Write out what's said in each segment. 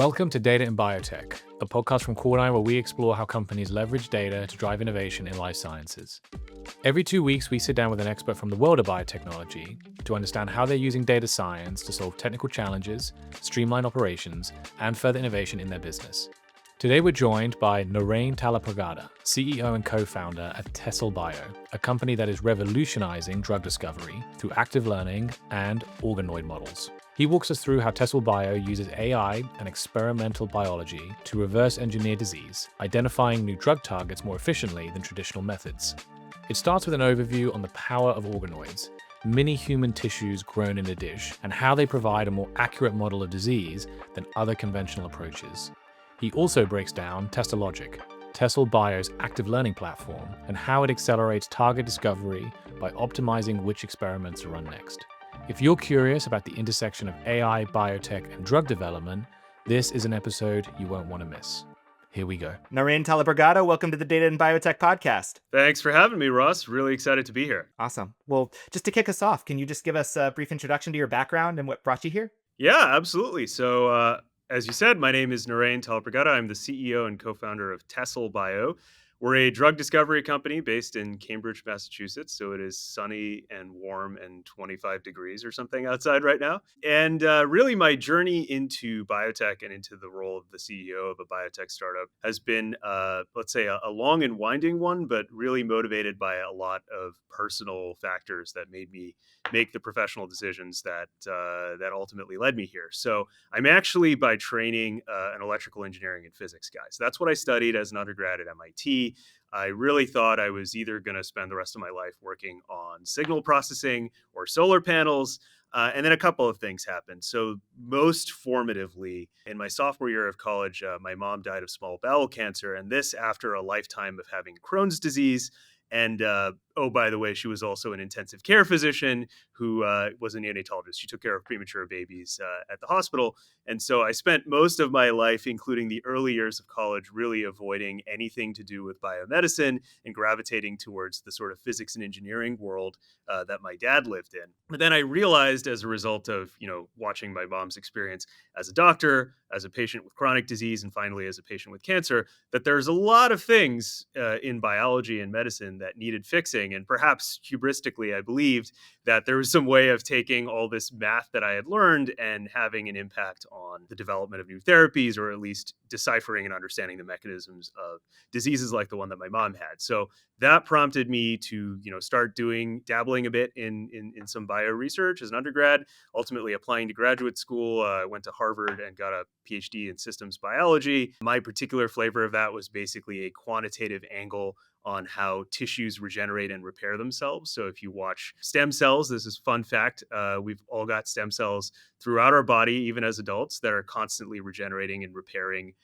Welcome to Data In Biotech, a podcast from Core 9 where we explore how companies leverage data to drive innovation in life sciences. Every 2 weeks, we sit down with an expert from the world of biotechnology to understand how they're using data science to solve technical challenges, streamline operations, and further innovation in their business. Today, we're joined by Naren Tallapragada, CEO and co-founder at Tessel Bio, a company that is revolutionizing drug discovery through active learning and organoid models. He walks us through how Tessel Bio uses AI and experimental biology to reverse engineer disease, identifying new drug targets more efficiently than traditional methods. It starts with an overview on the power of organoids, mini human tissues grown in a dish, and how they provide a more accurate model of disease than other conventional approaches. He also breaks down Tessalogic, Tessel Bio's active learning platform, and how it accelerates target discovery by optimizing which experiments to run next. If you're curious about the intersection of AI, biotech, and drug development, this is an episode you won't want to miss. Here we go. Naren Tallapragada, welcome to the Data In Biotech podcast. Thanks for having me, Ross. Really excited to be here. Awesome. Well, just to kick us off, can you just give us a brief introduction to your background and what brought you here? Yeah, absolutely. So, as you said, my name is Naren Tallapragada. I'm the CEO and co-founder of Tessel Bio. We're a drug discovery company based in Cambridge, Massachusetts. So it is sunny and warm and 25 degrees or something outside right now. And really, my journey into biotech and into the role of the CEO of a biotech startup has been, let's say, a long and winding one, but really motivated by a lot of personal factors that made me make the professional decisions that ultimately led me here. So I'm actually by training an electrical engineering and physics guy. So that's what I studied as an undergrad at MIT. I really thought I was either going to spend the rest of my life working on signal processing or solar panels. And then a couple of things happened. So most formatively, in my sophomore year of college, my mom died of small bowel cancer. And this after a lifetime of having Crohn's disease. And oh, by the way, she was also an intensive care physician who was a neonatologist. She took care of premature babies at the hospital. And so I spent most of my life, including the early years of college, really avoiding anything to do with biomedicine and gravitating towards the sort of physics and engineering world that my dad lived in. But then I realized as a result of, watching my mom's experience as a doctor, as a patient with chronic disease, and finally as a patient with cancer, that there's a lot of things in biology and medicine that needed fixing. And perhaps hubristically, I believed that there was some way of taking all this math that I had learned and having an impact on the development of new therapies, or at least deciphering and understanding the mechanisms of diseases like the one that my mom had. So that prompted me to, start dabbling a bit in some bio research as an undergrad, ultimately applying to graduate school. I went to Harvard and got a PhD in systems biology. My particular flavor of that was basically a quantitative angle on how tissues regenerate and repair themselves. So if you watch stem cells, this is fun fact, we've all got stem cells throughout our body, even as adults, that are constantly regenerating and repairing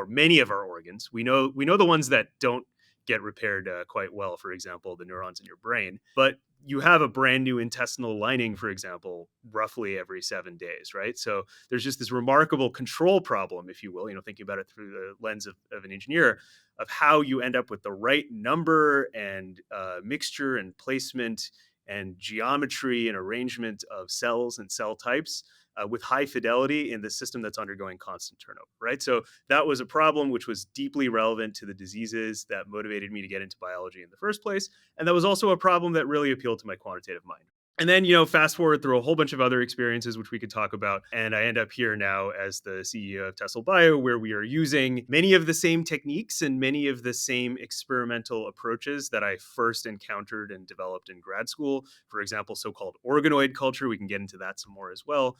many of our organs. We know the ones that don't get repaired quite well, for example, the neurons in your brain. But you have a brand new intestinal lining, for example, roughly every 7 days, right? So there's just this remarkable control problem, if you will, thinking about it through the lens of an engineer, of how you end up with the right number and mixture and placement and geometry and arrangement of cells and cell types with high fidelity in the system that's undergoing constant turnover, right? So that was a problem which was deeply relevant to the diseases that motivated me to get into biology in the first place. And that was also a problem that really appealed to my quantitative mind. And then, fast forward through a whole bunch of other experiences, which we could talk about. And I end up here now as the CEO of Tessel Bio, where we are using many of the same techniques and many of the same experimental approaches that I first encountered and developed in grad school. For example, so-called organoid culture. We can get into that some more as well,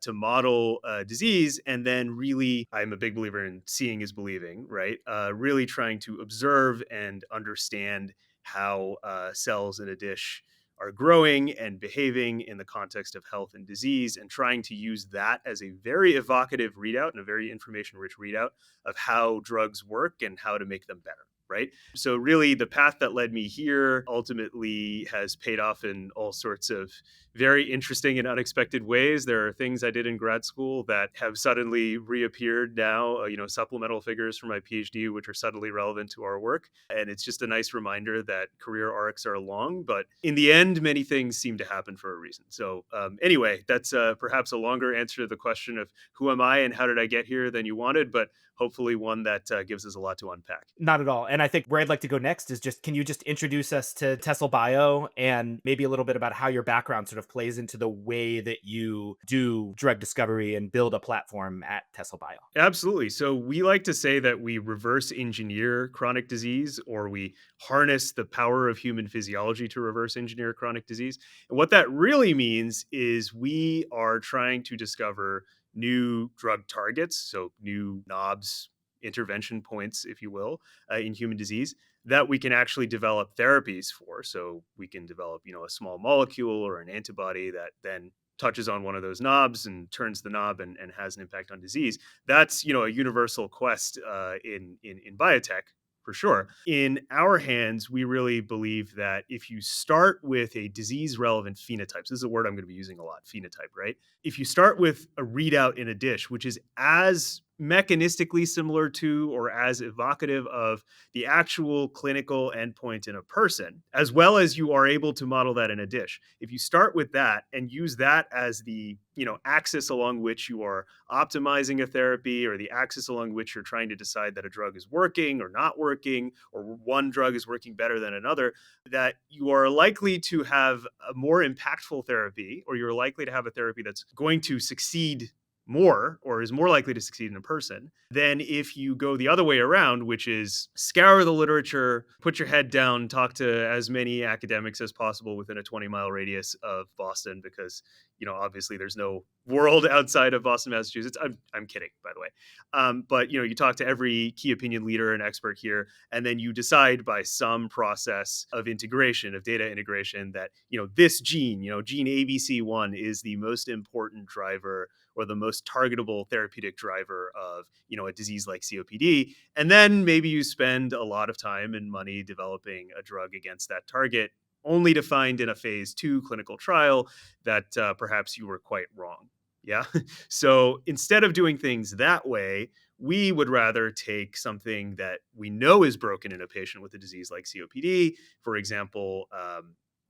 to model disease. And then really, I'm a big believer in seeing is believing, right? Really trying to observe and understand how cells in a dish are growing and behaving in the context of health and disease, and trying to use that as a very evocative readout and a very information-rich readout of how drugs work and how to make them better, right? So really the path that led me here ultimately has paid off in all sorts of very interesting and unexpected ways. There are things I did in grad school that have suddenly reappeared now, supplemental figures for my PhD, which are suddenly relevant to our work. And it's just a nice reminder that career arcs are long, but in the end, many things seem to happen for a reason. So, anyway, that's perhaps a longer answer to the question of who am I and how did I get here than you wanted, but hopefully one that gives us a lot to unpack. Not at all. And I think where I'd like to go next is just, can you just introduce us to Tessel Bio and maybe a little bit about how your background sort of plays into the way that you do drug discovery and build a platform at Tessel Bio? Absolutely. So we like to say that we reverse engineer chronic disease, or we harness the power of human physiology to reverse engineer chronic disease. And what that really means is we are trying to discover new drug targets, so new knobs, intervention points, if you will, in human disease that we can actually develop therapies for. So we can develop, a small molecule or an antibody that then touches on one of those knobs and turns the knob and has an impact on disease. That's a universal quest in biotech for sure. In our hands, we really believe that if you start with a disease relevant phenotype, so this is a word I'm going to be using a lot, phenotype, right? If you start with a readout in a dish, which is as mechanistically similar to or as evocative of the actual clinical endpoint in a person, as well as you are able to model that in a dish. If you start with that and use that as the, axis along which you are optimizing a therapy, or the axis along which you're trying to decide that a drug is working or not working, or one drug is working better than another, that you are likely to have a more impactful therapy, or you're likely to have a therapy that's going to succeed more, or is more likely to succeed in a person, than if you go the other way around, which is scour the literature, put your head down, talk to as many academics as possible within a 20-mile radius of Boston, because obviously there's no world outside of Boston, Massachusetts. I'm kidding, by the way. But you talk to every key opinion leader and expert here, and then you decide by some process of integration, of data integration, that this gene, gene ABC1, is the most important driver, or the most targetable therapeutic driver of a disease like COPD. And then maybe you spend a lot of time and money developing a drug against that target, only to find in a phase 2 clinical trial that perhaps you were quite wrong. Yeah. So instead of doing things that way, we would rather take something that we know is broken in a patient with a disease like COPD. For example,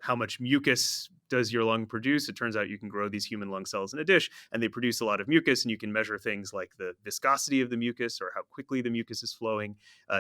how much mucus does your lung produce? It turns out you can grow these human lung cells in a dish, and they produce a lot of mucus, and you can measure things like the viscosity of the mucus or how quickly the mucus is flowing.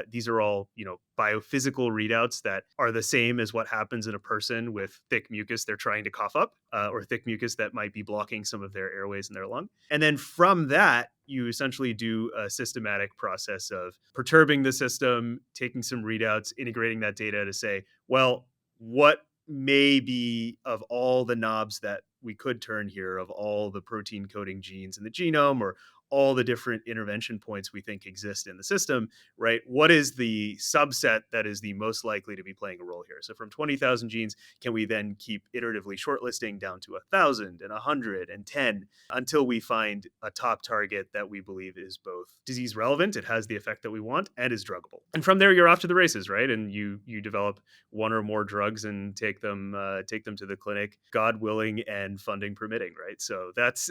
These are all, biophysical readouts that are the same as what happens in a person with thick mucus they're trying to cough up, or thick mucus that might be blocking some of their airways in their lung. And then from that, you essentially do a systematic process of perturbing the system, taking some readouts, integrating that data to say, well, what maybe of all the knobs that we could turn here, of all the protein coding genes in the genome, or all the different intervention points we think exist in the system, right? What is the subset that is the most likely to be playing a role here? So from 20,000 genes, can we then keep iteratively shortlisting down to 1,000 and 100 and 10 until we find a top target that we believe is both disease relevant, it has the effect that we want, and is druggable. And from there, you're off to the races, right? And you develop one or more drugs and take them to the clinic, God willing and funding permitting, right? So that's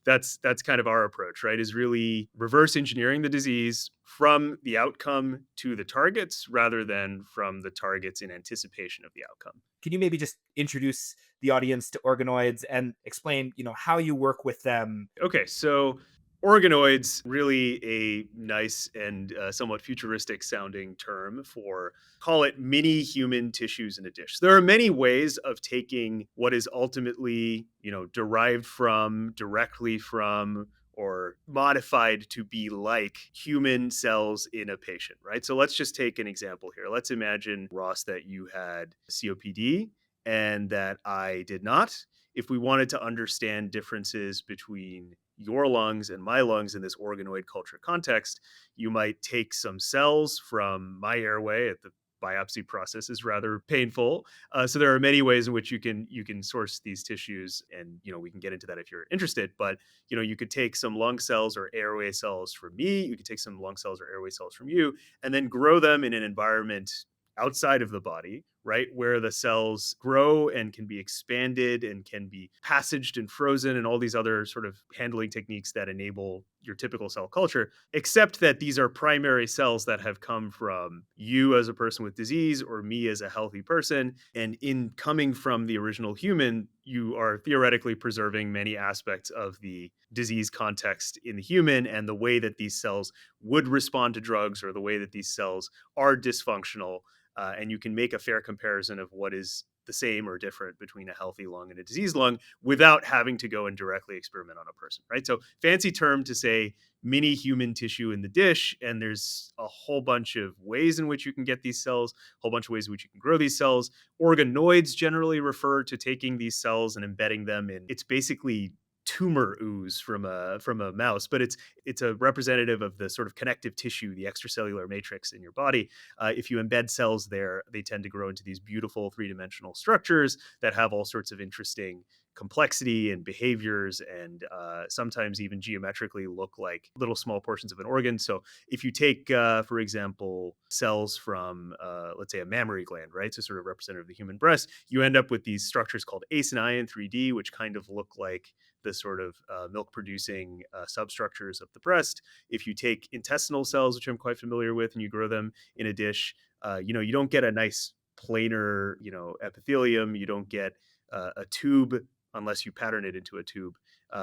that's kind of our approach, right? Is really reverse engineering the disease from the outcome to the targets, rather than from the targets in anticipation of the outcome. Can you maybe just introduce the audience to organoids and explain, how you work with them? Okay, so organoids, really a nice and somewhat futuristic sounding term for, call it, mini human tissues in a dish. There are many ways of taking what is ultimately, derived from, directly from, or modified to be like human cells in a patient, right? So let's just take an example here. Let's imagine, Ross, that you had COPD and that I did not. If we wanted to understand differences between your lungs and my lungs in this organoid culture context, you might take some cells from my airway. The biopsy process is rather painful, so there are many ways in which you can source these tissues, and we can get into that if you're interested. But you could take some lung cells or airway cells from me. You could take some lung cells or airway cells from you, and then grow them in an environment outside of the body, right? Where the cells grow and can be expanded and can be passaged and frozen and all these other sort of handling techniques that enable your typical cell culture, except that these are primary cells that have come from you as a person with disease or me as a healthy person. And in coming from the original human, you are theoretically preserving many aspects of the disease context in the human and the way that these cells would respond to drugs or the way that these cells are dysfunctional. And you can make a fair comparison of what is the same or different between a healthy lung and a diseased lung without having to go and directly experiment on a person, right? So fancy term to say mini human tissue in the dish. And there's a whole bunch of ways in which you can get these cells, a whole bunch of ways in which you can grow these cells. Organoids generally refer to taking these cells and embedding them in, it's basically tumor ooze from a mouse, but it's a representative of the sort of connective tissue, the extracellular matrix in your body. If you embed cells there, they tend to grow into these beautiful three-dimensional structures that have all sorts of interesting complexity and behaviors, and sometimes even geometrically look like little small portions of an organ. So if you take, for example, cells from, let's say, a mammary gland, right, so sort of representative of the human breast, you end up with these structures called ACE and I in 3D, which kind of look like the sort of milk-producing substructures of the breast. If you take intestinal cells, which I'm quite familiar with, and you grow them in a dish, you don't get a nice planar, epithelium. You don't get a tube unless you pattern it into a tube,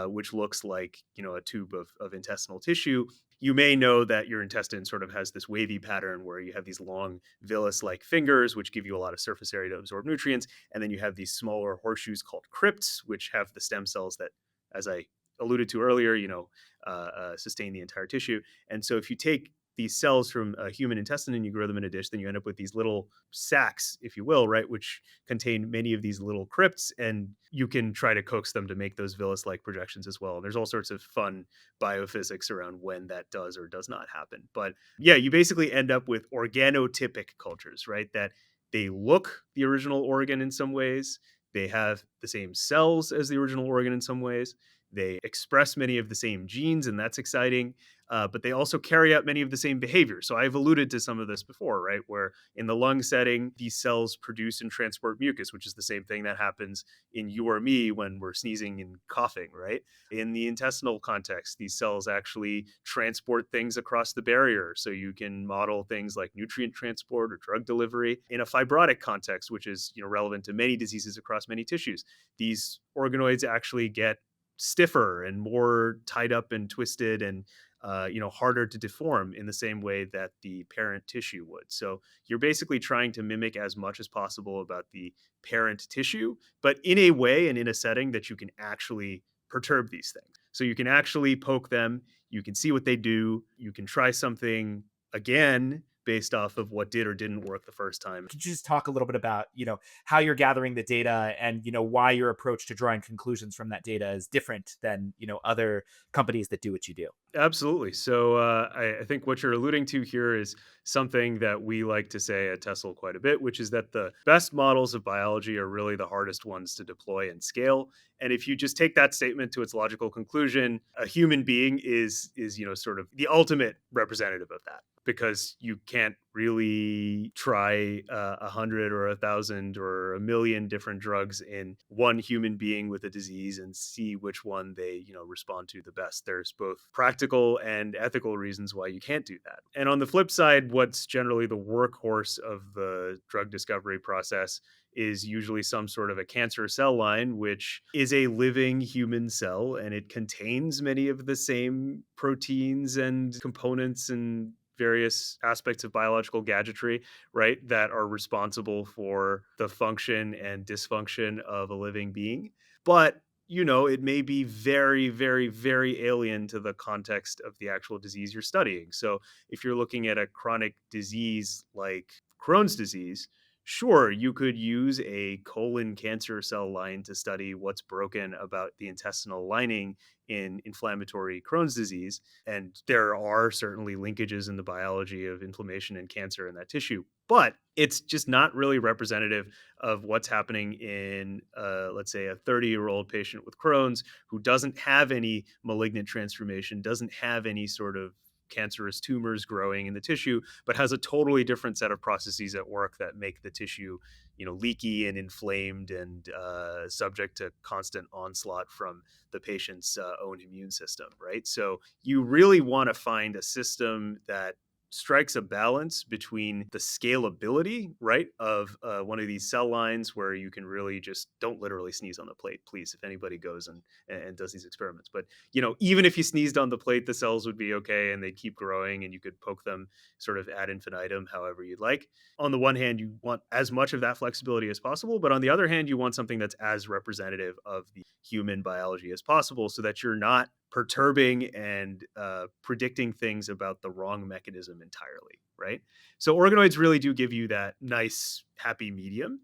which looks like, a tube of intestinal tissue. You may know that your intestine sort of has this wavy pattern where you have these long villus-like fingers, which give you a lot of surface area to absorb nutrients. And then you have these smaller horseshoes called crypts, which have the stem cells that, as I alluded to earlier, sustain the entire tissue. And so if you take these cells from a human intestine and you grow them in a dish, then you end up with these little sacs, if you will, right, which contain many of these little crypts, and you can try to coax them to make those villus-like projections as well. And there's all sorts of fun biophysics around when that does or does not happen. But yeah, you basically end up with organotypic cultures, right, that they look the original organ in some ways. They have the same cells as the original organ in some ways. They express many of the same genes, and that's exciting. But they also carry out many of the same behaviors. So I've alluded to some of this before, right? Where in the lung setting, these cells produce and transport mucus, which is the same thing that happens in you or me when we're sneezing and coughing, right? In the intestinal context, these cells actually transport things across the barrier. So you can model things like nutrient transport or drug delivery. In a fibrotic context, which is relevant to many diseases across many tissues, these organoids actually get stiffer and more tied up and twisted and harder to deform in the same way that the parent tissue would. So you're basically trying to mimic as much as possible about the parent tissue, but in a way and in a setting that you can actually perturb these things. So you can actually poke them, you can see what they do, you can try something again based off of what did or didn't work the first time. Could you just talk a little bit about, how you're gathering the data and, why your approach to drawing conclusions from that data is different than, other companies that do what you do? Absolutely. So I think what you're alluding to here is something that we like to say at Tessel quite a bit, which is that the best models of biology are really the hardest ones to deploy and scale. And if you just take that statement to its logical conclusion, a human being is sort of the ultimate representative of that, because you can't really try 100 or 1,000 or 1,000,000 different drugs in one human being with a disease and see which one they respond to the best. There's both practical and ethical reasons why you can't do that. And on the flip side, what's generally the workhorse of the drug discovery process is usually some sort of a cancer cell line, which is a living human cell, and it contains many of the same proteins and components and various aspects of biological gadgetry, right, that are responsible for the function and dysfunction of a living being. But it may be very, very, very alien to the context of the actual disease you're studying. So if you're looking at a chronic disease like Crohn's disease, sure, you could use a colon cancer cell line to study what's broken about the intestinal lining in inflammatory Crohn's disease. And there are certainly linkages in the biology of inflammation and cancer in that tissue. But it's just not really representative of what's happening in, let's say, a 30-year-old patient with Crohn's who doesn't have any malignant transformation, doesn't have any sort of cancerous tumors growing in the tissue, but has a totally different set of processes at work that make the tissue leaky and inflamed and subject to constant onslaught from the patient's own immune system, right? So you really want to find a system that strikes a balance between the scalability, right, of one of these cell lines where you can really just don't literally sneeze on the plate, please, if anybody goes and does these experiments. But, even if you sneezed on the plate, the cells would be okay and they'd keep growing and you could poke them sort of ad infinitum, however you'd like. On the one hand, you want as much of that flexibility as possible, but on the other hand, you want something that's as representative of the human biology as possible so that you're not perturbing and predicting things about the wrong mechanism entirely, right? So organoids really do give you that nice, happy medium,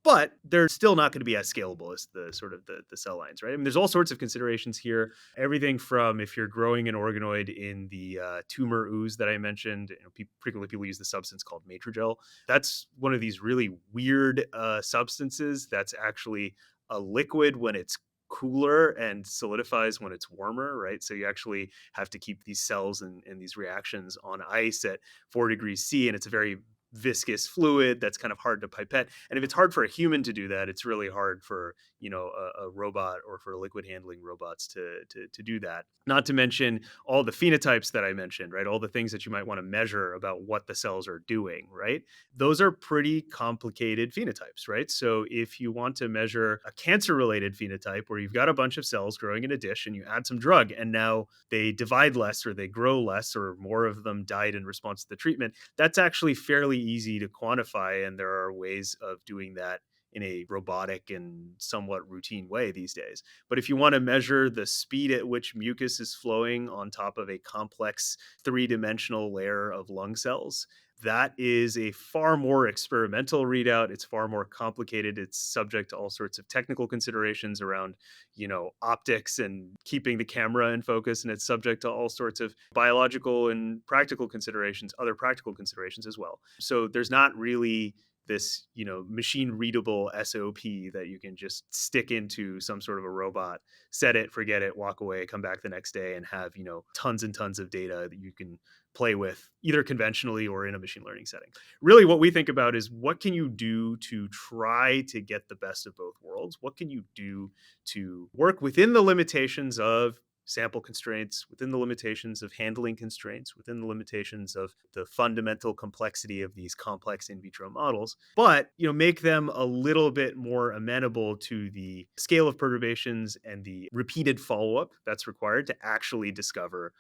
but they're still not going to be as scalable as the sort of the cell lines, right? I mean, there's all sorts of considerations here. Everything from if you're growing an organoid in the tumor ooze that I mentioned, frequently people use the substance called matrigel. That's one of these really weird substances that's actually a liquid when it's cooler and solidifies when it's warmer, right? So you actually have to keep these cells and these reactions on ice at 4 degrees C, and it's a very viscous fluid that's kind of hard to pipette. And if it's hard for a human to do that, it's really hard for a robot or for liquid handling robots to do that. Not to mention all the phenotypes that I mentioned, right? All the things that you might want to measure about what the cells are doing, right? Those are pretty complicated phenotypes, right? So if you want to measure a cancer-related phenotype where you've got a bunch of cells growing in a dish and you add some drug and now they divide less or they grow less or more of them died in response to the treatment, that's actually fairly easy to quantify, and there are ways of doing that in a robotic and somewhat routine way these days. But if you want to measure the speed at which mucus is flowing on top of a complex three-dimensional layer of lung cells, that is a far more experimental readout. It's far more complicated. It's subject to all sorts of technical considerations around, optics and keeping the camera in focus. And it's subject to all sorts of biological and practical considerations, other practical considerations as well. So there's not really this, machine readable SOP that you can just stick into some sort of a robot, set it, forget it, walk away, come back the next day and have, tons and tons of data that you can play with either conventionally or in a machine learning setting. Really what we think about is what can you do to try to get the best of both worlds? What can you do to work within the limitations of sample constraints, within the limitations of handling constraints, within the limitations of the fundamental complexity of these complex in vitro models, but make them a little bit more amenable to the scale of perturbations and the repeated follow-up that's required to actually discover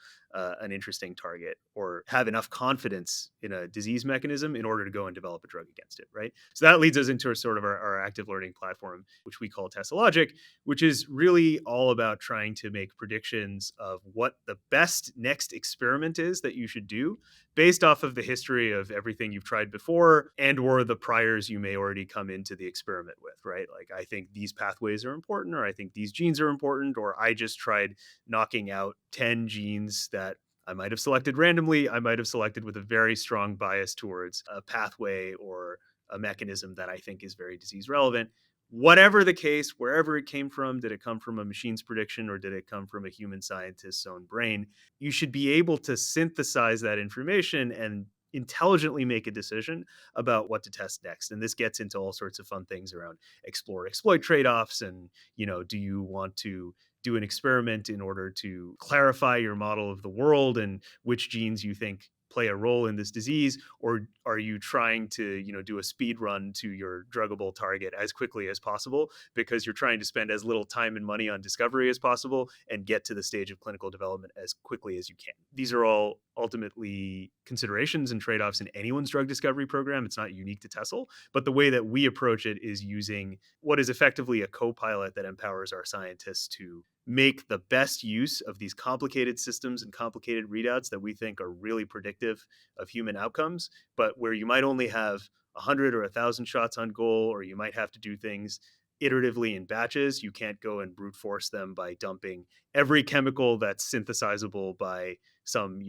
an interesting target or have enough confidence in a disease mechanism in order to go and develop a drug against it, right? So that leads us into our active learning platform, which we call TesselLogic, which is really all about trying to make predictions of what the best next experiment is that you should do based off of the history of everything you've tried before and or the priors you may already come into the experiment with, right? Like, I think these pathways are important, or I think these genes are important, or I just tried knocking out 10 genes that I might have selected randomly. I might have selected with a very strong bias towards a pathway or a mechanism that I think is very disease relevant. Whatever the case, wherever it came from, did it come from a machine's prediction or did it come from a human scientist's own brain? You should be able to synthesize that information and intelligently make a decision about what to test next. And this gets into all sorts of fun things around explore exploit trade-offs and, do you want to do an experiment in order to clarify your model of the world and which genes you think play a role in this disease, or are you trying to do a speed run to your druggable target as quickly as possible because you're trying to spend as little time and money on discovery as possible and get to the stage of clinical development as quickly as you can? These are all ultimately considerations and trade-offs in anyone's drug discovery program. It's not unique to Tessel, but the way that we approach it is using what is effectively a co-pilot that empowers our scientists to make the best use of these complicated systems and complicated readouts that we think are really predictive of human outcomes, but where you might only have 100 or 1,000 shots on goal, or you might have to do things iteratively in batches. You can't go and brute force them by dumping every chemical that's synthesizable by some,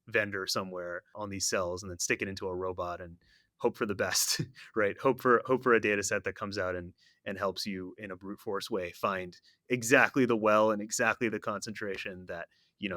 vendor somewhere on these cells and then stick it into a robot and hope for the best, right? Hope for a data set that comes out and helps you in a brute force way find exactly the well and exactly the concentration that,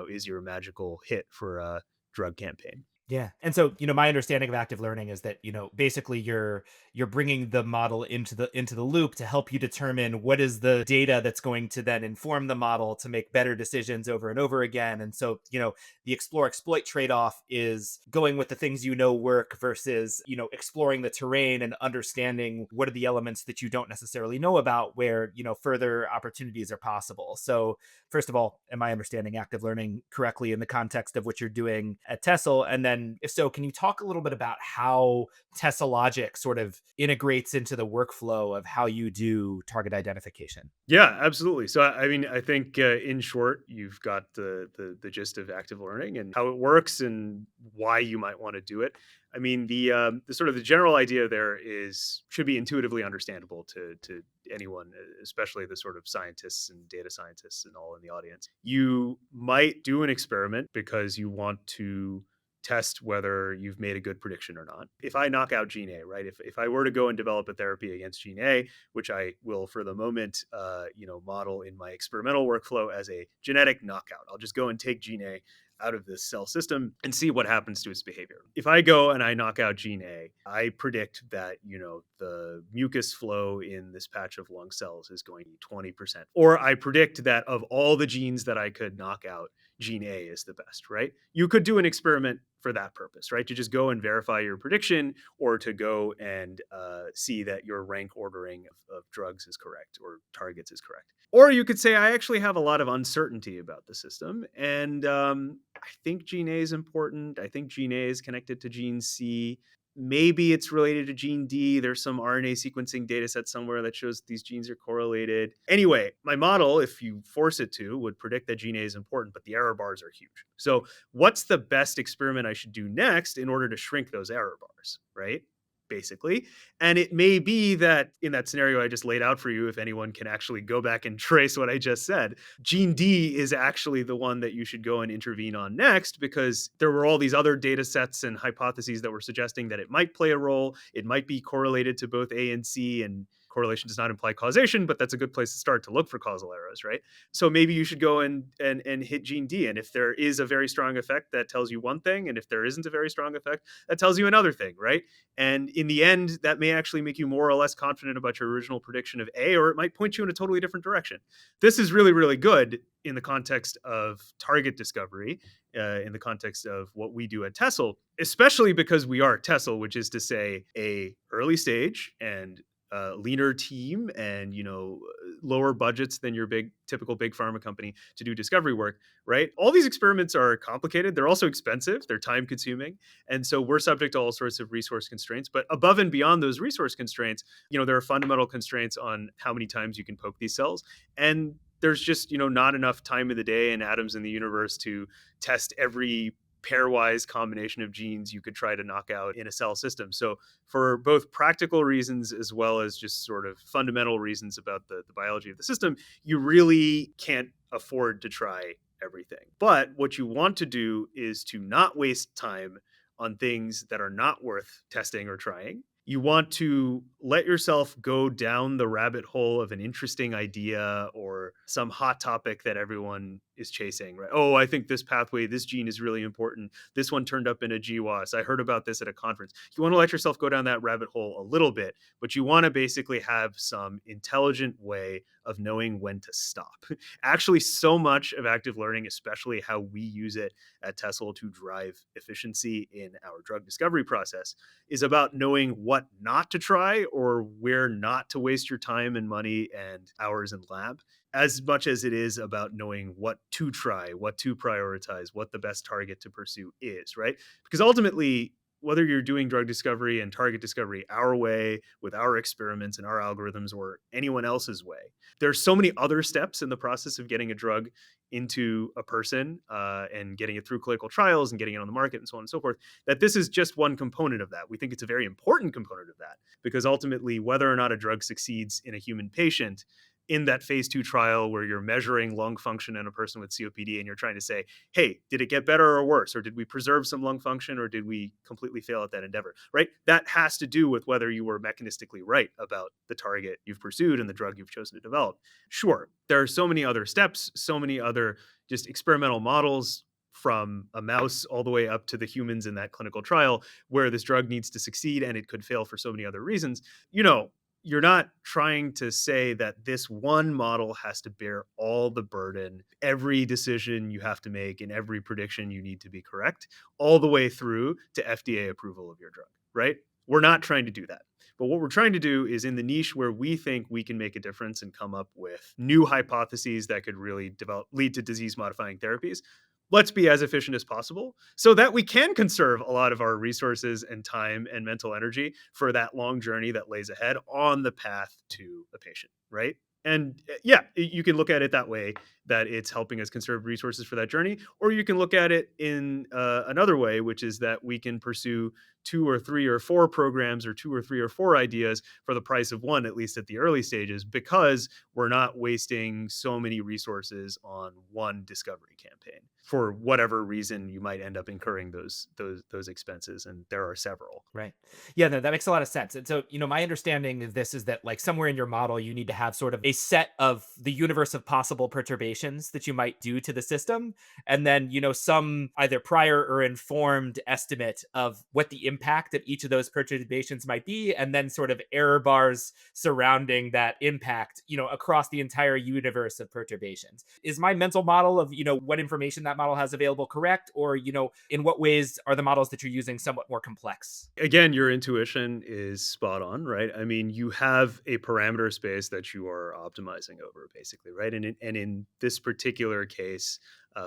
is your magical hit for a drug campaign. Yeah. And so, my understanding of active learning is that, basically you're bringing the model into the loop to help you determine what is the data that's going to then inform the model to make better decisions over and over again. And so, the explore exploit trade-off is going with the things work versus, exploring the terrain and understanding what are the elements that you don't necessarily know about where, further opportunities are possible. So, first of all, am I understanding active learning correctly in the context of what you're doing at Tessel? And then, if so, can you talk a little bit about how Tessel Logic sort of integrates into the workflow of how you do target identification? Yeah, absolutely. So, I mean, I think in short, you've got the gist of active learning and how it works and why you might want to do it. I mean, the sort of the general idea there is should be intuitively understandable to anyone, especially the sort of scientists and data scientists and all in the audience. You might do an experiment because you want to test whether you've made a good prediction or not. If I knock out gene A, right? If I were to go and develop a therapy against gene A, which I will for the moment, model in my experimental workflow as a genetic knockout. I'll just go and take gene A out of this cell system and see what happens to its behavior. If I go and I knock out gene A, I predict that, the mucus flow in this patch of lung cells is going to be 20%. Or I predict that of all the genes that I could knock out, gene A is the best, right? You could do an experiment for that purpose, right? To just go and verify your prediction or to go and see that your rank ordering of drugs is correct or targets is correct. Or you could say, I actually have a lot of uncertainty about the system. And I think gene A is important. I think gene A is connected to gene C. Maybe it's related to gene D. There's some RNA sequencing data set somewhere that shows these genes are correlated. Anyway, my model, if you force it to, would predict that gene A is important, but the error bars are huge. So, what's the best experiment I should do next in order to shrink those error bars, right? Basically. And it may be that in that scenario I just laid out for you, if anyone can actually go back and trace what I just said, gene D is actually the one that you should go and intervene on next because there were all these other data sets and hypotheses that were suggesting that it might play a role. It might be correlated to both A and C, and correlation does not imply causation, but that's a good place to start to look for causal arrows, right? So maybe you should go and hit gene D. And if there is a very strong effect, that tells you one thing. And if there isn't a very strong effect, that tells you another thing, right? And in the end, that may actually make you more or less confident about your original prediction of A, or it might point you in a totally different direction. This is really, really good in the context of target discovery, in the context of what we do at Tessel, especially because we are Tessel, which is to say a early stage and leaner team and lower budgets than your typical big pharma company to do discovery work, right? All these experiments are complicated. They're also expensive. They're time consuming. And so we're subject to all sorts of resource constraints. But above and beyond those resource constraints, there are fundamental constraints on how many times you can poke these cells. And there's just, not enough time in the day and atoms in the universe to test every pairwise combination of genes you could try to knock out in a cell system. So for both practical reasons as well as just sort of fundamental reasons about the biology of the system, you really can't afford to try everything. But what you want to do is to not waste time on things that are not worth testing or trying. You want to let yourself go down the rabbit hole of an interesting idea or some hot topic that everyone is chasing, right? Oh, I think this pathway, this gene is really important. This one turned up in a GWAS. I heard about this at a conference. You want to let yourself go down that rabbit hole a little bit, but you want to basically have some intelligent way of knowing when to stop. Actually, so much of active learning, especially how we use it at Tessel to drive efficiency in our drug discovery process, is about knowing what not to try or where not to waste your time and money and hours in lab, as much as it is about knowing what to try, what to prioritize, what the best target to pursue is, right? Because ultimately, whether you're doing drug discovery and target discovery our way with our experiments and our algorithms or anyone else's way, there's so many other steps in the process of getting a drug into a person and getting it through clinical trials and getting it on the market and so on and so forth, that this is just one component of that. We think it's a very important component of that because ultimately, whether or not a drug succeeds in a human patient in that phase 2 trial where you're measuring lung function in a person with COPD and you're trying to say, hey, did it get better or worse? Or did we preserve some lung function or did we completely fail at that endeavor, right? That has to do with whether you were mechanistically right about the target you've pursued and the drug you've chosen to develop. Sure, there are so many other steps, so many other just experimental models, from a mouse all the way up to the humans in that clinical trial where this drug needs to succeed and it could fail for so many other reasons, you're not trying to say that this one model has to bear all the burden, every decision you have to make and every prediction you need to be correct, all the way through to FDA approval of your drug, right? We're not trying to do that. But what we're trying to do is in the niche where we think we can make a difference and come up with new hypotheses that could really lead to disease modifying therapies. Let's be as efficient as possible so that we can conserve a lot of our resources and time and mental energy for that long journey that lays ahead on the path to a patient, right? And yeah, you can look at it that way, that it's helping us conserve resources for that journey. Or you can look at it in another way, which is that we can pursue 2 or 3 or 4 programs or 2 or 3 or 4 ideas for the price of one, at least at the early stages, because we're not wasting so many resources on one discovery campaign. For whatever reason, you might end up incurring those expenses, and there are several. Right. Yeah, no, that makes a lot of sense. And so, my understanding of this is that like somewhere in your model, you need to have sort of a set of the universe of possible perturbations that you might do to the system. And then, some either prior or informed estimate of what the impact of each of those perturbations might be. And then sort of error bars surrounding that impact, across the entire universe of perturbations. Is my mental model of, what information that model has available correct? Or, in what ways are the models that you're using somewhat more complex? Again, your intuition is spot on, right? I mean, you have a parameter space that you are optimizing over, basically, right? And in this particular case,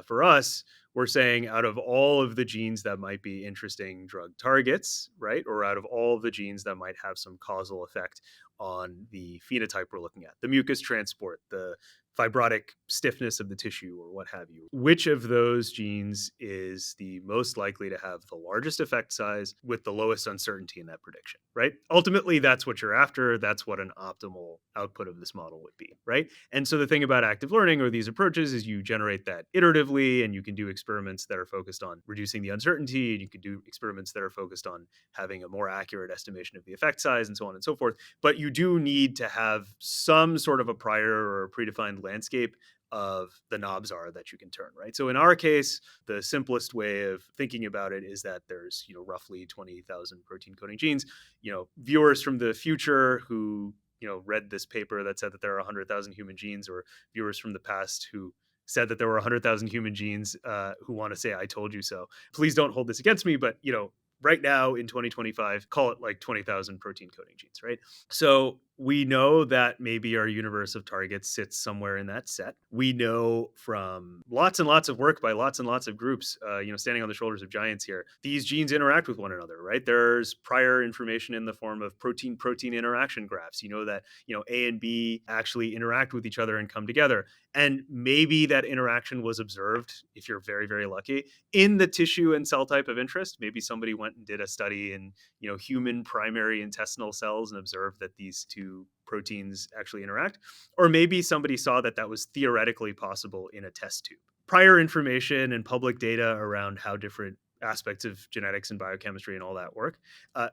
for us, we're saying out of all of the genes that might be interesting drug targets, right, or out of all of the genes that might have some causal effect on the phenotype we're looking at, the mucus transport, the fibrotic stiffness of the tissue, or what have you. Which of those genes is the most likely to have the largest effect size with the lowest uncertainty in that prediction, right? Ultimately, that's what you're after. That's what an optimal output of this model would be, right? And so the thing about active learning or these approaches is you generate that iteratively, and you can do experiments that are focused on reducing the uncertainty, and you can do experiments that are focused on having a more accurate estimation of the effect size, and so on and so forth. But you do need to have some sort of a prior or a predefined landscape of the knobs are that you can turn, right? So in our case, the simplest way of thinking about it is that there's, roughly 20,000 protein coding genes. Viewers from the future who, read this paper that said that there are 100,000 human genes, or viewers from the past who said that there were 100,000 human genes who want to say, I told you so. Please don't hold this against me, but, right now in 2025, call it like 20,000 protein coding genes, right? So we know that maybe our universe of targets sits somewhere in that set. We know from lots and lots of work by lots and lots of groups, standing on the shoulders of giants here, these genes interact with one another, right? There's prior information in the form of protein-protein interaction graphs. You know that, A and B actually interact with each other and come together. And maybe that interaction was observed, if you're very, very lucky, in the tissue and cell type of interest. Maybe somebody went and did a study in, human primary intestinal cells and observed that these two proteins actually interact. Or maybe somebody saw that that was theoretically possible in a test tube. Prior information and public data around how different aspects of genetics and biochemistry and all that work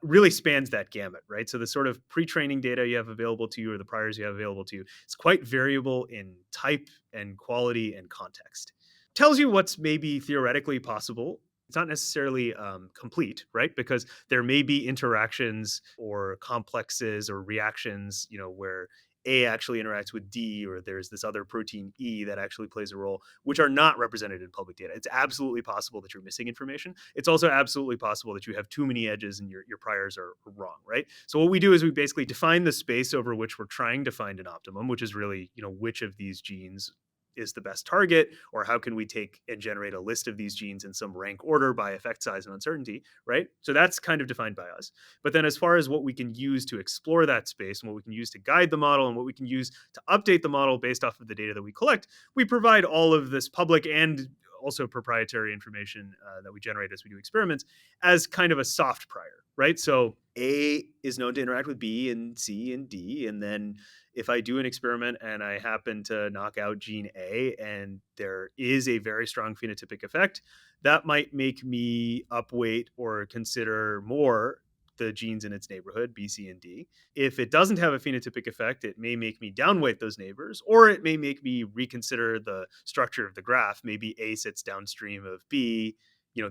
really spans that gamut, right? So the sort of pre-training data you have available to you, or the priors you have available to you, it's quite variable in type and quality and context. Tells you what's maybe theoretically possible. It's not necessarily complete, right? Because there may be interactions or complexes or reactions, where A actually interacts with D, or there's this other protein E that actually plays a role, which are not represented in public data. It's absolutely possible that you're missing information. It's also absolutely possible that you have too many edges and your priors are wrong, right? So what we do is we basically define the space over which we're trying to find an optimum, which is really, which of these genes is the best target, or how can we take and generate a list of these genes in some rank order by effect size and uncertainty, right? So that's kind of defined by us. But then as far as what we can use to explore that space and what we can use to guide the model and what we can use to update the model based off of the data that we collect, we provide all of this public and also proprietary information that we generate as we do experiments as kind of a soft prior, right? So A is known to interact with B and C and D. And then if I do an experiment and I happen to knock out gene A and there is a very strong phenotypic effect, that might make me upweight or consider more the genes in its neighborhood, B, C, and D. If it doesn't have a phenotypic effect, it may make me downweight those neighbors, or it may make me reconsider the structure of the graph. Maybe A sits downstream of B.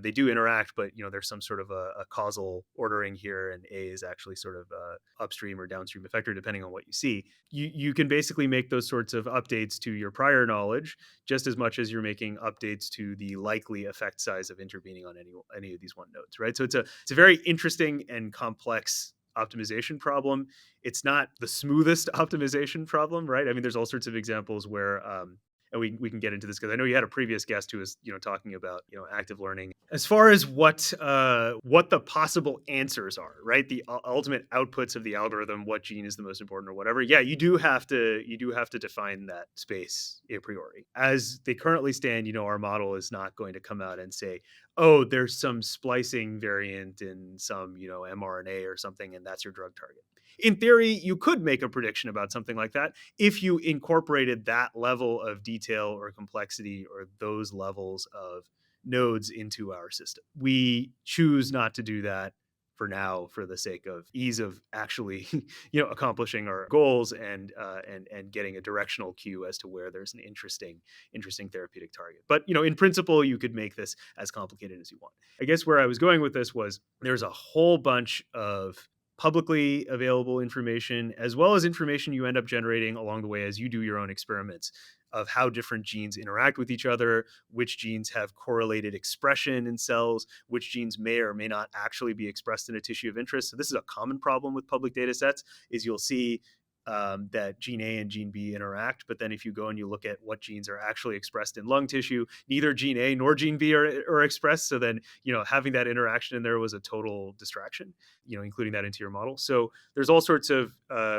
They do interact, but there's some sort of a causal ordering here, and A is actually sort of a upstream or downstream effector, depending on what you see. You can basically make those sorts of updates to your prior knowledge just as much as you're making updates to the likely effect size of intervening on any of these one nodes, right? So it's a very interesting and complex optimization problem. It's not the smoothest optimization problem, right? I mean, there's all sorts of examples where and we can get into this because I know you had a previous guest who was talking about active learning as far as what the possible answers are, right? The ultimate outputs of the algorithm, what gene is the most important or whatever. Yeah, you do have to define that space a priori. As they currently stand, our model is not going to come out and say, oh, there's some splicing variant in some mRNA or something, and that's your drug target. In theory, you could make a prediction about something like that if you incorporated that level of detail or complexity or those levels of nodes into our system. We choose not to do that for now, for the sake of ease of actually, accomplishing our goals and getting a directional cue as to where there's an interesting therapeutic target. But in principle, you could make this as complicated as you want. I guess where I was going with this was there's a whole bunch of publicly available information, as well as information you end up generating along the way as you do your own experiments of how different genes interact with each other, which genes have correlated expression in cells, which genes may or may not actually be expressed in a tissue of interest. So this is a common problem with public data sets, is you'll see that gene A and gene B interact. But then if you go and you look at what genes are actually expressed in lung tissue, neither gene A nor gene B are expressed. So then, having that interaction in there was a total distraction, including that into your model. So there's all sorts of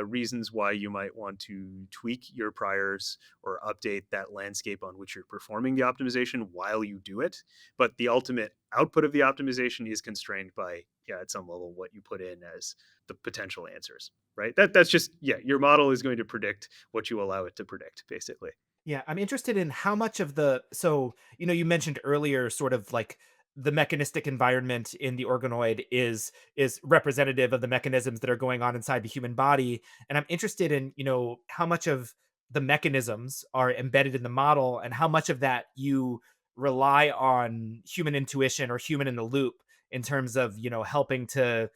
reasons why you might want to tweak your priors or update that landscape on which you're performing the optimization while you do it. But the ultimate output of the optimization is constrained by, at some level, what you put in as the potential answers, right? That's just, your model is going to predict what you allow it to predict, basically. Yeah, I'm interested in how much of so, you mentioned earlier sort of like the mechanistic environment in the organoid is representative of the mechanisms that are going on inside the human body. And I'm interested in, how much of the mechanisms are embedded in the model and how much of that you rely on human intuition or human in the loop in terms of, helping to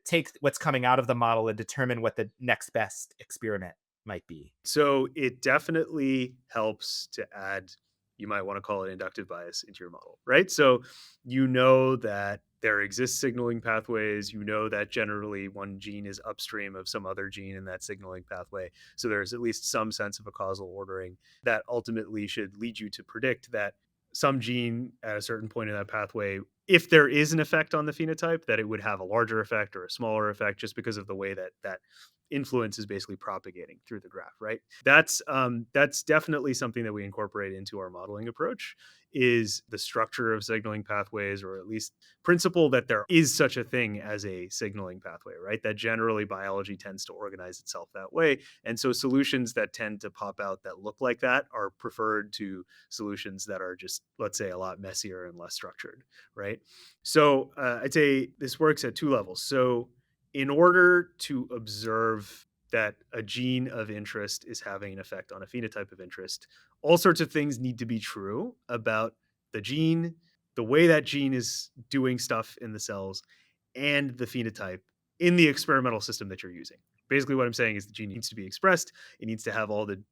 take what's coming out of the model and determine what the next best experiment might be. So it definitely helps to add, you might want to call it inductive bias into your model, right? So that there exist signaling pathways, that generally one gene is upstream of some other gene in that signaling pathway. So there's at least some sense of a causal ordering that ultimately should lead you to predict that some gene at a certain point in that pathway, if there is an effect on the phenotype, that it would have a larger effect or a smaller effect just because of the way that influence is basically propagating through the graph, right? That's definitely something that we incorporate into our modeling approach, is the structure of signaling pathways, or at least principle that there is such a thing as a signaling pathway, right? That generally biology tends to organize itself that way. And so solutions that tend to pop out that look like that are preferred to solutions that are just, let's say, a lot messier and less structured, right? So I'd say this works at two levels. So in order to observe that a gene of interest is having an effect on a phenotype of interest, all sorts of things need to be true about the gene, the way that gene is doing stuff in the cells, and the phenotype in the experimental system that you're using. Basically, what I'm saying is the gene needs to be expressed. It needs to have all the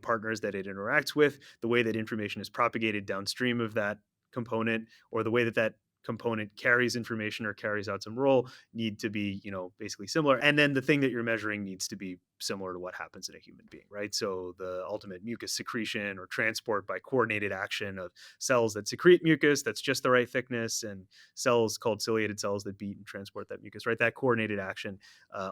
partners that it interacts with, the way that information is propagated downstream of that component, or the way that component carries information or carries out some role, need to be, basically similar. And then the thing that you're measuring needs to be similar to what happens in a human being, right? So the ultimate mucus secretion or transport by coordinated action of cells that secrete mucus that's just the right thickness, and cells called ciliated cells that beat and transport that mucus, right? That coordinated action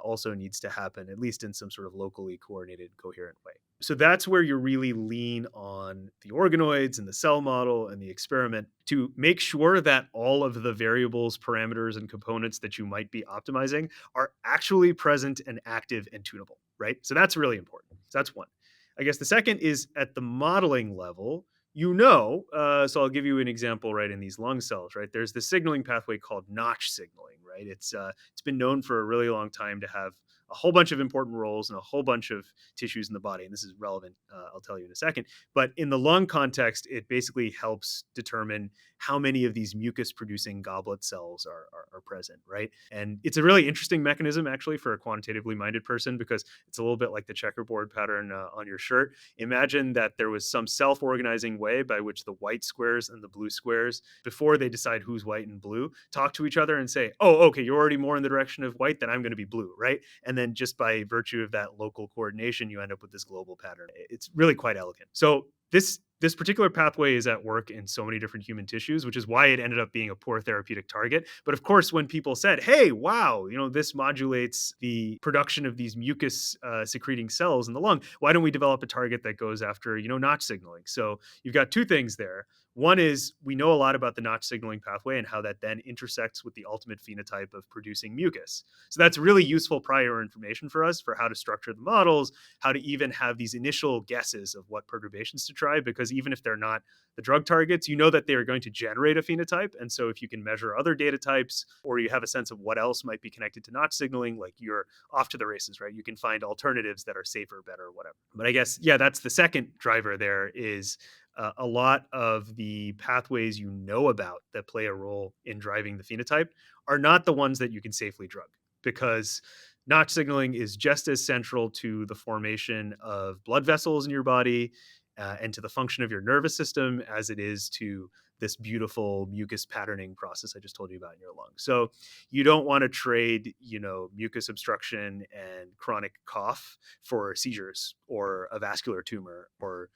also needs to happen, at least in some sort of locally coordinated, coherent way. So that's where you really lean on the organoids and the cell model and the experiment to make sure that all of the variables, parameters, and components that you might be optimizing are actually present and active and tunable, right? So that's really important. So that's one. I guess the second is at the modeling level, So I'll give you an example, right? In these lung cells, right? There's this signaling pathway called Notch signaling, right? It's been known for a really long time to have a whole bunch of important roles in a whole bunch of tissues in the body, and this is relevant. I'll tell you in a second. But in the lung context, it basically helps determine how many of these mucus-producing goblet cells are present, right? And it's a really interesting mechanism, actually, for a quantitatively minded person because it's a little bit like the checkerboard pattern on your shirt. Imagine that there was some self-organizing way by which the white squares and the blue squares, before they decide who's white and blue, talk to each other and say, oh, okay, you're already more in the direction of white, then I'm going to be blue, right? And then just by virtue of that local coordination, you end up with this global pattern. It's really quite elegant. So this particular pathway is at work in so many different human tissues, which is why it ended up being a poor therapeutic target. But of course, when people said, hey, wow, this modulates the production of these mucus secreting cells in the lung, why don't we develop a target that goes after, Notch signaling? So you've got two things there. One is we know a lot about the Notch signaling pathway and how that then intersects with the ultimate phenotype of producing mucus. So that's really useful prior information for us for how to structure the models, how to even have these initial guesses of what perturbations to try, because even if they're not the drug targets, you know that they are going to generate a phenotype. And so if you can measure other data types, or you have a sense of what else might be connected to Notch signaling, like you're off to the races, right? You can find alternatives that are safer, better, whatever. But I guess, yeah, that's the second driver there is a lot of the pathways about that play a role in driving the phenotype are not the ones that you can safely drug, because Notch signaling is just as central to the formation of blood vessels in your body and to the function of your nervous system as it is to this beautiful mucus patterning process I just told you about in your lungs. So you don't want to trade, mucus obstruction and chronic cough for seizures or a vascular tumor or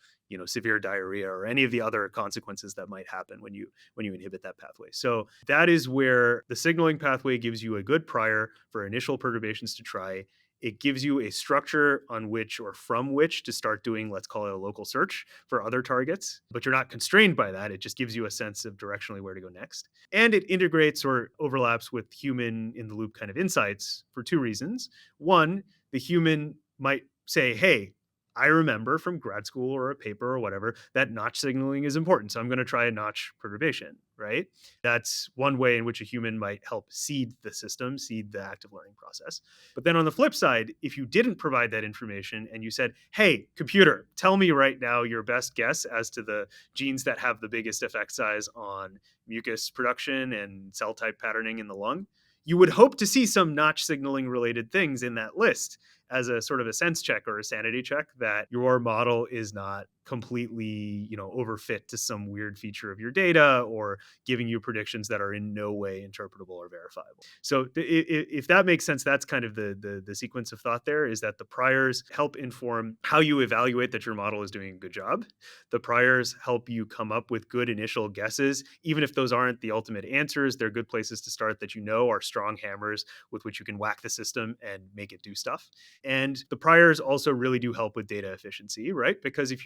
severe diarrhea or any of the other consequences that might happen when you inhibit that pathway. So that is where the signaling pathway gives you a good prior for initial perturbations to try. It gives you a structure on which or from which to start doing, let's call it a local search for other targets, but you're not constrained by that. It just gives you a sense of directionally where to go next. And it integrates or overlaps with human in the loop kind of insights for two reasons. One, the human might say, hey, I remember from grad school or a paper or whatever that Notch signaling is important. So I'm going to try a Notch perturbation, right? That's one way in which a human might help seed the system, seed the active learning process. But then on the flip side, if you didn't provide that information and you said, hey, computer, tell me right now your best guess as to the genes that have the biggest effect size on mucus production and cell type patterning in the lung, you would hope to see some Notch signaling related things in that list as a sort of a sense check or a sanity check that your model is not completely, overfit to some weird feature of your data or giving you predictions that are in no way interpretable or verifiable. So if that makes sense, that's kind of the sequence of thought there, is that the priors help inform how you evaluate that your model is doing a good job. The priors help you come up with good initial guesses. Even if those aren't the ultimate answers, they're good places to start that are strong hammers with which you can whack the system and make it do stuff. And the priors also really do help with data efficiency, right? Because if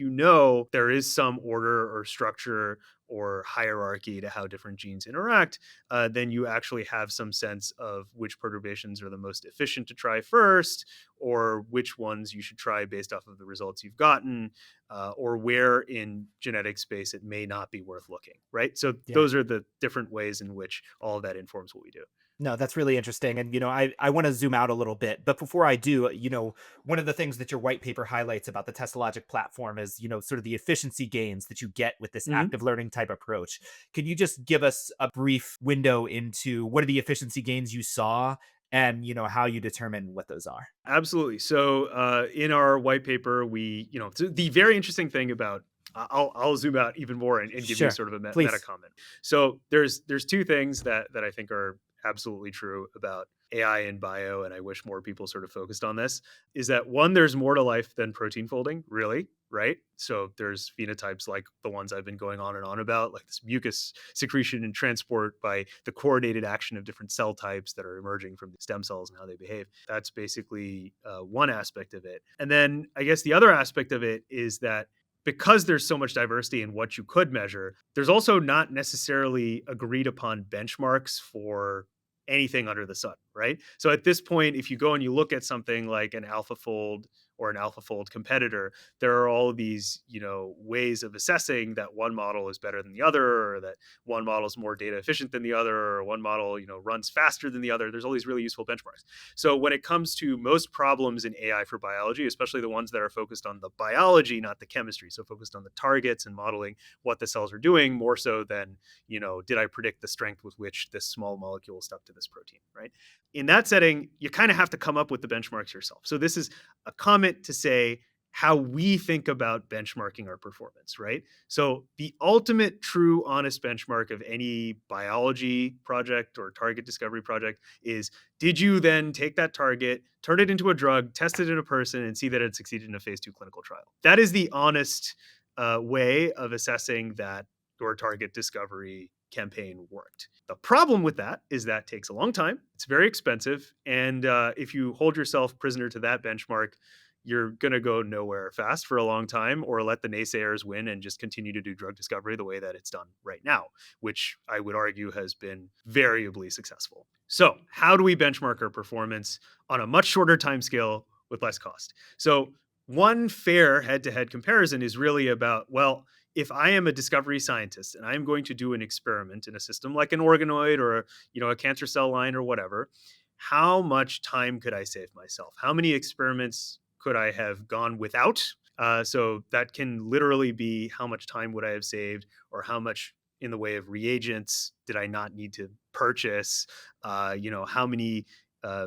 there is some order or structure or hierarchy to how different genes interact, then you actually have some sense of which perturbations are the most efficient to try first, or which ones you should try based off of the results you've gotten, or where in genetic space it may not be worth looking, right? So Yeah. those are the different ways in which all of that informs what we do. No, that's really interesting. And, I want to zoom out a little bit. But before I do, one of the things that your white paper highlights about the TesselLogic platform is, sort of the efficiency gains that you get with this Mhm. active learning type approach. Can you just give us a brief window into what are the efficiency gains you saw and, how you determine what those are? Absolutely. So in our white paper, so the very interesting thing about I'll zoom out even more and give you Sure. sort of a meta Please. comment. So there's two things that I think are absolutely true about AI and bio, and I wish more people sort of focused on this. Is that one, there's more to life than protein folding, really, right? So there's phenotypes like the ones I've been going on and on about, like this mucus secretion and transport by the coordinated action of different cell types that are emerging from the stem cells and how they behave. That's basically one aspect of it. And then I guess the other aspect of it is that because there's so much diversity in what you could measure, there's also not necessarily agreed upon benchmarks for anything under the sun, right? So at this point, if you go and you look at something like an AlphaFold or an AlphaFold competitor, there are all of these, ways of assessing that one model is better than the other, or that one model is more data efficient than the other, or one model, runs faster than the other. There's all these really useful benchmarks. So when it comes to most problems in AI for biology, especially the ones that are focused on the biology, not the chemistry, so focused on the targets and modeling what the cells are doing more so than, did I predict the strength with which this small molecule stuck to this protein, right? In that setting, you kind of have to come up with the benchmarks yourself. So this is a comment to say how we think about benchmarking our performance, right? So the ultimate true honest benchmark of any biology project or target discovery project is, did you then take that target, turn it into a drug, test it in a person, and see that it succeeded in a phase 2 clinical trial? That is the honest way of assessing that your target discovery campaign worked. The problem with that is that takes a long time. It's very expensive. And if you hold yourself prisoner to that benchmark, you're going to go nowhere fast for a long time, or let the naysayers win and just continue to do drug discovery the way that it's done right now, which I would argue has been variably successful. So how do we benchmark our performance on a much shorter time scale with less cost? So one fair head-to-head comparison is really about, well, if I am a discovery scientist and I'm going to do an experiment in a system like an organoid or a cancer cell line or whatever, how much time could I save myself? How many experiments could I have gone without? So that can literally be how much time would I have saved, or how much in the way of reagents did I not need to purchase? How many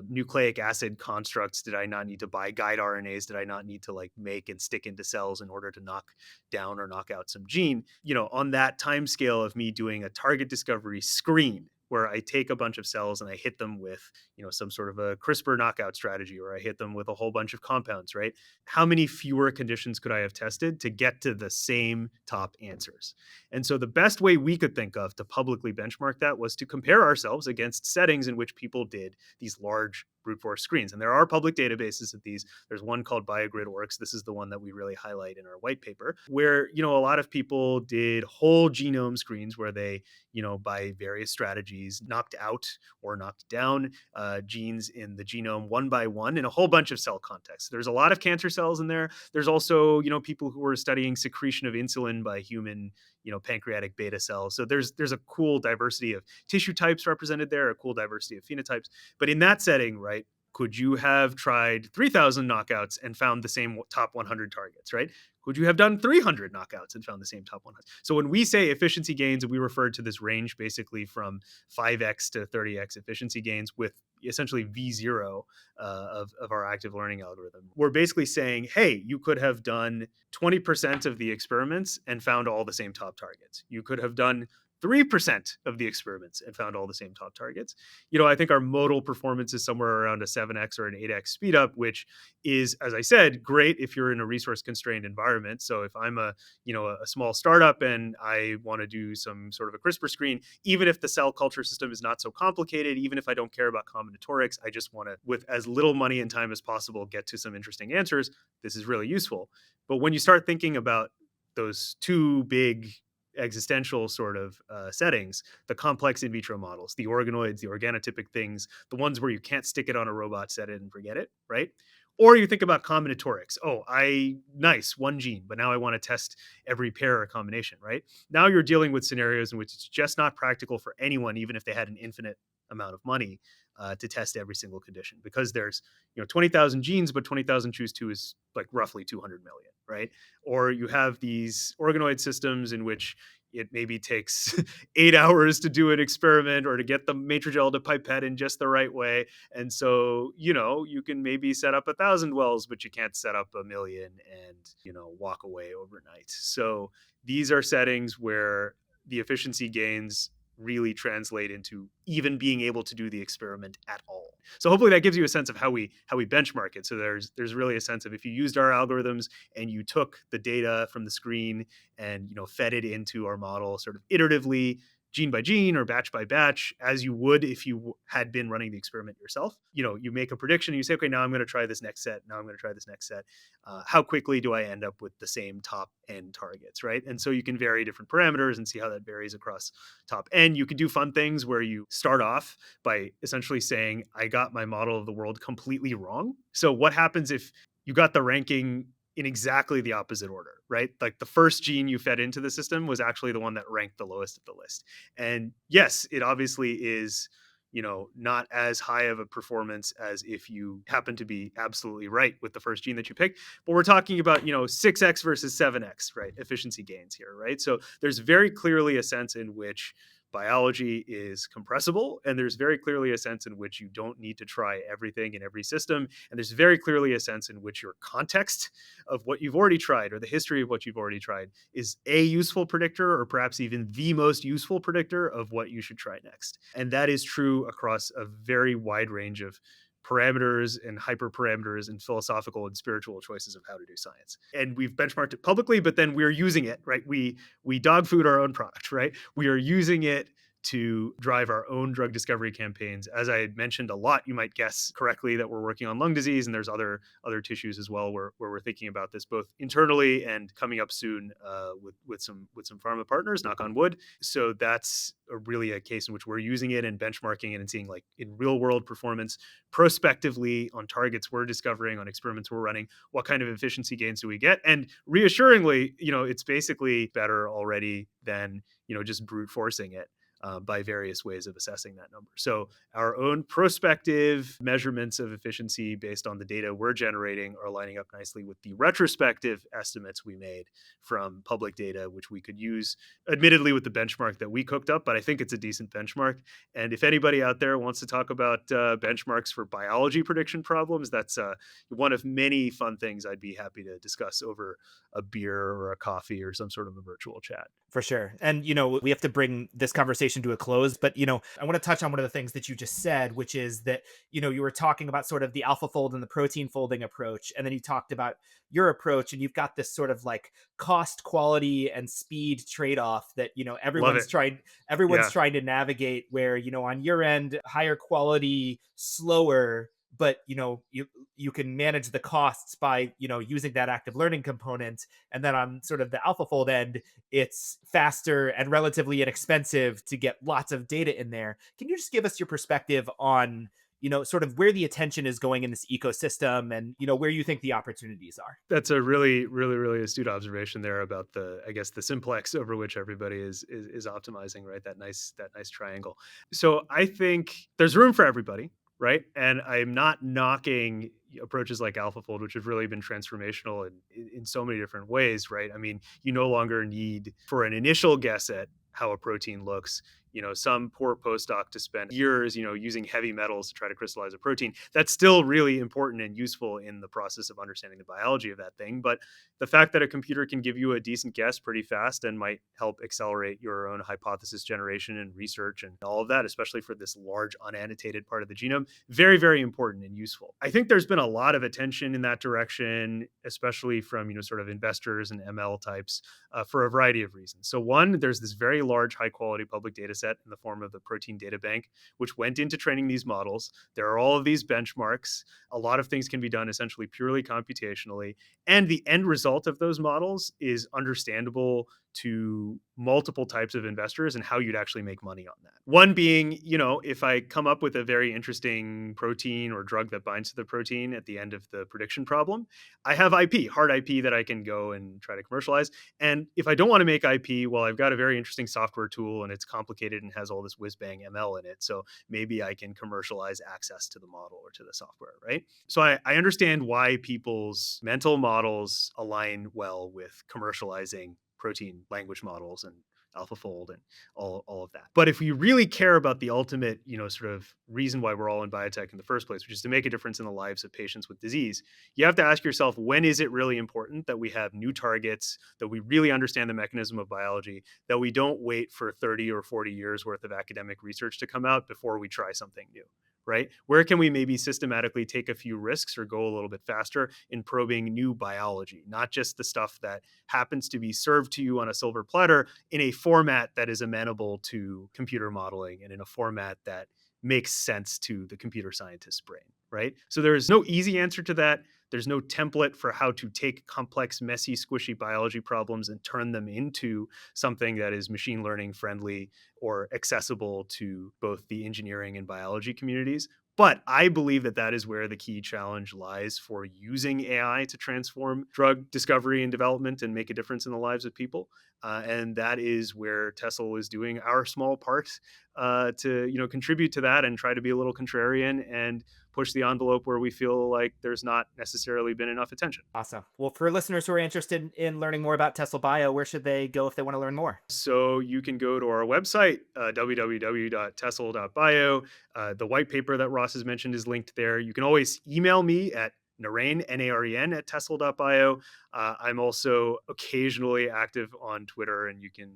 nucleic acid constructs did I not need to buy? Guide RNAs did I not need to make and stick into cells in order to knock down or knock out some gene? On that time scale of me doing a target discovery screen, where I take a bunch of cells and I hit them with, some sort of a CRISPR knockout strategy, or I hit them with a whole bunch of compounds, right? How many fewer conditions could I have tested to get to the same top answers? And so the best way we could think of to publicly benchmark that was to compare ourselves against settings in which people did these large brute force screens. And there are public databases of these. There's one called BioGridWorks. This is the one that we really highlight in our white paper, where, a lot of people did whole genome screens where they, by various strategies, knocked out or knocked down genes in the genome one by one in a whole bunch of cell contexts. There's a lot of cancer cells in there. There's also, people who were studying secretion of insulin by human, pancreatic beta cells. So there's a cool diversity of tissue types represented there, a cool diversity of phenotypes. But in that setting, right, could you have tried 3,000 knockouts and found the same top 100 targets, right? Could you have done 300 knockouts and found the same top 100? So when we say efficiency gains, we refer to this range basically from 5x to 30x efficiency gains with essentially V0 of our active learning algorithm. We're basically saying, hey, you could have done 20% of the experiments and found all the same top targets. You could have done 3% of the experiments and found all the same top targets. I think our modal performance is somewhere around a 7x or an 8x speed up, which is, as I said, great if you're in a resource constrained environment. So if I'm a small startup and I want to do some sort of a CRISPR screen, even if the cell culture system is not so complicated, even if I don't care about combinatorics, I just want to, with as little money and time as possible, get to some interesting answers. This is really useful. But when you start thinking about those two big existential sort of settings, the complex in vitro models, the organoids, the organotypic things, the ones where you can't stick it on a robot, set it and forget it, right? Or you think about combinatorics. Oh, nice, one gene, but now I want to test every pair or combination, right? Now you're dealing with scenarios in which it's just not practical for anyone, even if they had an infinite amount of money, to test every single condition, because there's 20,000 genes, but 20,000 choose 2 is roughly 200 million, right? Or you have these organoid systems in which it maybe takes 8 hours to do an experiment or to get the matrigel to pipette in just the right way. And so, you can maybe set up 1,000 wells, but you can't set up 1,000,000 and, walk away overnight. So these are settings where the efficiency gains really translate into even being able to do the experiment at all. So hopefully that gives you a sense of how we benchmark it. So there's really a sense of, if you used our algorithms and you took the data from the screen and fed it into our model sort of iteratively, gene by gene or batch by batch, as you would if you had been running the experiment yourself. You make a prediction and you say, okay, now I'm going to try this next set. Now I'm going to try this next set. How quickly do I end up with the same top n targets, right? And so you can vary different parameters and see how that varies across top n. You can do fun things where you start off by essentially saying, I got my model of the world completely wrong. So what happens if you got the ranking in exactly the opposite order, right? Like the first gene you fed into the system was actually the one that ranked the lowest of the list. And yes, it obviously is, not as high of a performance as if you happen to be absolutely right with the first gene that you pick. But we're talking about, 6x versus 7x, right? Efficiency gains here, right? So there's very clearly a sense in which biology is compressible, and there's very clearly a sense in which you don't need to try everything in every system, and there's very clearly a sense in which your context of what you've already tried or the history of what you've already tried is a useful predictor, or perhaps even the most useful predictor of what you should try next. And that is true across a very wide range of parameters and hyperparameters and philosophical and spiritual choices of how to do science. And we've benchmarked it publicly, but then we're using it, right? We dog food our own product, right? We are using it to drive our own drug discovery campaigns. As I had mentioned a lot, you might guess correctly that we're working on lung disease, and there's other tissues as well where we're thinking about this both internally and coming up soon with some pharma partners, knock on wood. So that's really a case in which we're using it and benchmarking it and seeing, like, in real world performance prospectively on targets we're discovering, on experiments we're running, what kind of efficiency gains do we get? And reassuringly, it's basically better already than just brute forcing it by various ways of assessing that number. So our own prospective measurements of efficiency based on the data we're generating are lining up nicely with the retrospective estimates we made from public data, which we could use, admittedly, with the benchmark that we cooked up, but I think it's a decent benchmark. And if anybody out there wants to talk about benchmarks for biology prediction problems, that's one of many fun things I'd be happy to discuss over a beer or a coffee or some sort of a virtual chat. For sure. And, we have to bring this conversation to a close, but, I want to touch on one of the things that you just said, which is that, you were talking about sort of the alpha fold and the protein folding approach. And then you talked about your approach, and you've got this sort of like cost, quality, and speed trade-off that, everyone's Yeah. trying to navigate, where, on your end, higher quality, slower, but you can manage the costs by using that active learning component. And then on sort of the AlphaFold end, it's faster and relatively inexpensive to get lots of data in there. Can you just give us your perspective on sort of where the attention is going in this ecosystem, and where you think the opportunities are? That's a really, really, really astute observation there about the simplex over which everybody is optimizing, right? That nice triangle. So I think there's room for everybody, right? And I'm not knocking approaches like AlphaFold, which have really been transformational in so many different ways, right? I mean, you no longer need, for an initial guess at how a protein looks, some poor postdoc to spend years, using heavy metals to try to crystallize a protein. That's still really important and useful in the process of understanding the biology of that thing. But the fact that a computer can give you a decent guess pretty fast and might help accelerate your own hypothesis generation and research and all of that, especially for this large unannotated part of the genome, very, very important and useful. I think there's been a lot of attention in that direction, especially from, sort of investors and ML types for a variety of reasons. So one, there's this very large, high quality public data set in the form of the Protein Data Bank, which went into training these models. There are all of these benchmarks. A lot of things can be done essentially purely computationally. And the end result of those models is understandable to multiple types of investors and how you'd actually make money on that. One being, if I come up with a very interesting protein or drug that binds to the protein at the end of the prediction problem, I have IP, hard IP that I can go and try to commercialize. And if I don't want to make IP, well, I've got a very interesting software tool and it's complicated and has all this whiz-bang ML in it. So maybe I can commercialize access to the model or to the software, right? So I understand why people's mental models align well with commercializing protein language models and AlphaFold and all of that. But if we really care about the ultimate, sort of reason why we're all in biotech in the first place, which is to make a difference in the lives of patients with disease, you have to ask yourself, when is it really important that we have new targets, that we really understand the mechanism of biology, that we don't wait for 30 or 40 years worth of academic research to come out before we try something new? Right? Where can we maybe systematically take a few risks or go a little bit faster in probing new biology, not just the stuff that happens to be served to you on a silver platter in a format that is amenable to computer modeling and in a format that makes sense to the computer scientist's brain, right? So there's no easy answer to that. There's no template for how to take complex, messy, squishy biology problems and turn them into something that is machine learning friendly or accessible to both the engineering and biology communities. But I believe that that is where the key challenge lies for using AI to transform drug discovery and development and make a difference in the lives of people. And that is where Tessel is doing our small part to contribute to that and try to be a little contrarian and push the envelope where we feel like there's not necessarily been enough attention. Awesome. Well, for listeners who are interested in learning more about Tessel Bio, where should they go if they want to learn more? So you can go to our website, www.tessel.bio. The white paper that Ross has mentioned is linked there. You can always email me at Naren, Naren, at Tessel.bio. I'm also occasionally active on Twitter, and you can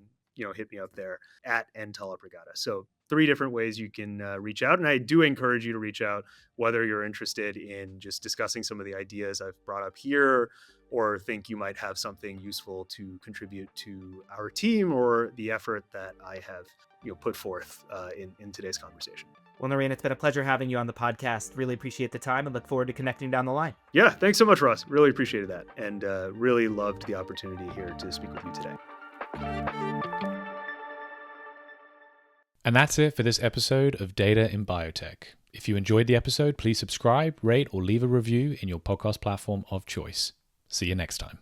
hit me up there at Tallapragada. So 3 different ways you can reach out. And I do encourage you to reach out, whether you're interested in just discussing some of the ideas I've brought up here, or think you might have something useful to contribute to our team or the effort that I have put forth in today's conversation. Well, Naren, it's been a pleasure having you on the podcast. Really appreciate the time and look forward to connecting down the line. Yeah, thanks so much, Ross. Really appreciated that. And really loved the opportunity here to speak with you today. And that's it for this episode of Data in Biotech. If you enjoyed the episode, please subscribe, rate, or leave a review in your podcast platform of choice. See you next time.